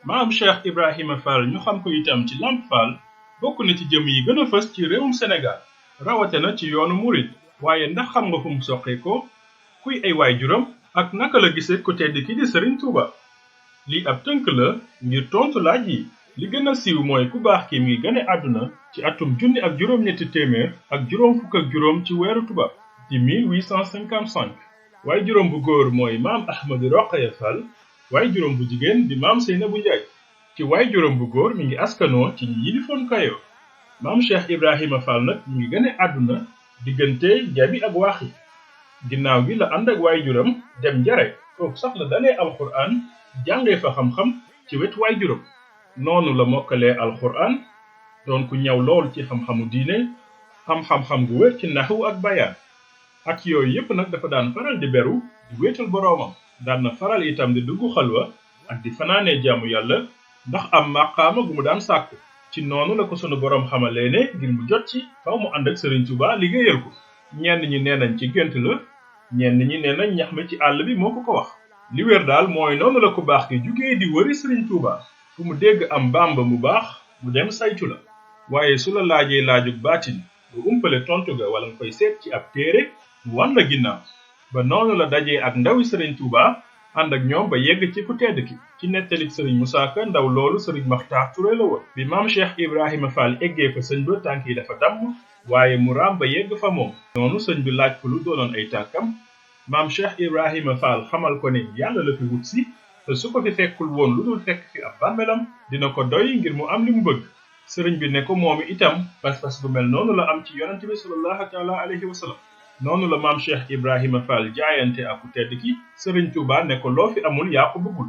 Mame Cheikh Ibrahima Fall ñu xam ko itam ci Lamp Fall bokk na ci jëm yi gën a fës ci réewum Sénégal rawatina ci yoonu murit waaye ndax xam nga fu mu soqee ko kuy ay waajuram ak naka la gisee ku tedd ki di Serigne Touba. lii ab tënk la ngir tontu laaj yi li gën a siiw mooy ku baax ki mi ngi gane àdduna ci atum junni ak juróom-ñetti téeméer ak juróom fukk ak juróom ci weeru tubaab di 1855 waaye juróom bu góor mooy maam Ahmadou Rokhaya Fall waaye juróom bu jigéen di maam Seynabou Ndiaye ci waaye juróom bu góor mi ngi askanoo ci ñi yilifoon Kayoor. Mame Cheikh Ibrahima Fall nag mi ngi gane àdduna diggante Jabi ak Waaxi ginnaaw gi la ànd ak waaye juróom dem Njare foofu sax la dalee alxuraan jàngee fa xam-xam ci wetu waay juróom noonu la mokkalee alxuraan doon ku ñaw lool ci xam-xamu diine xam-xam gu wér ci naxwu ak bayaan ak yooyu yépp nag dafa daan faral di beru di wéetal boroomam daan na faral itam di dugg xalwa ak di fanaanee jaamu yàlla ndax am maqaama gu mu daan sàkku ci noonu la ko sunu boroom xamalee ne ngir mu jot ci faw mu ànd ak Serigne Touba liggéeyal ko ñenn ñi nee nañ ci gént la ñenn ñi nee nañ ñax mi ci àll bi moo ko wax li wér daal mooy noonu la ku baax ki jugee di wëri Serigne Touba fu mu dégg am bamba mu baax mu dem saytu la waaye su la laajee laajug baatin bu umpale tontu ga wala nga koy seet ci ab téere mu wan la ginnaaw ba noonu la dajee ak ndawi Serigne Touba ànd ak ñoom ba yegg ci ku tedd ki ci nettalik Serigne Moussa Ka ndaw loolu Serigne Makhtar Touré la woon bi Mame Cheikh Ibrahima Fall eggee fa sëñ ba tànk yi dafa damm waaye mu raam ba yegg fa moom noonu sëñ bi laaj ko lu doonoon ay tànkam Mame Cheikh Ibrahima Fall xamal ko ne yàlla la fi wut si te su ko fi fekkul woon lu dul fekk fi ab bàmmeelam dina ko doy ngir mu am li mu bëgg sëriñ bi ne ko moom itam pas-pas bu mel noonu la am ci yonent bi sallallahu taala alayhi wa sallam noonu la Mame Cheikh Ibrahima Fall jaayante ak ku tedd ki sëriñ Touba ne ko loo fi amul yaa ko bëggul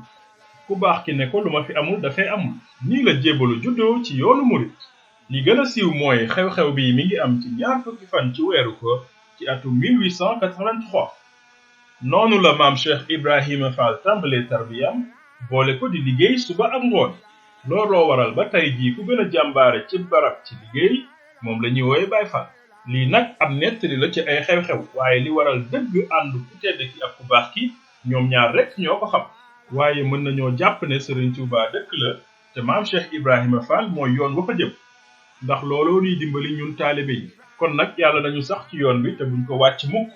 ku baax ki ne ko lu ma fi amul dafay amul nii la jébbalu juddoo ci yoonu murit li gën a siiw mooy xew-xew bi mi ngi am ci ñaar fukki fan ci weeru ko ci atum 1883 noonu la Mame Cheikh Ibrahima Fall tàmbalee tarbiyam boole ko di liggéey suba ak ngoon looloo waral ba tey jii ku gën a jàmbaare ci barab ci liggéey moom la ñuy wooye Baay Fall lii nag am nettali la ci ay xew-xew waaye li waral dëgg ànd ku tedd ki ak ku baax ki ñoom ñaar rek ñoo ko xam waaye mën nañoo jàpp ne Serigne Touba dëkk la te Mame Cheikh Ibrahima Fall mooy yoon wa fa jëm ndax looloo ñuy dimbali ñun taalibe yi kon nag yàlla nañu sax ci yoon bi te buñ ko wàcc mukk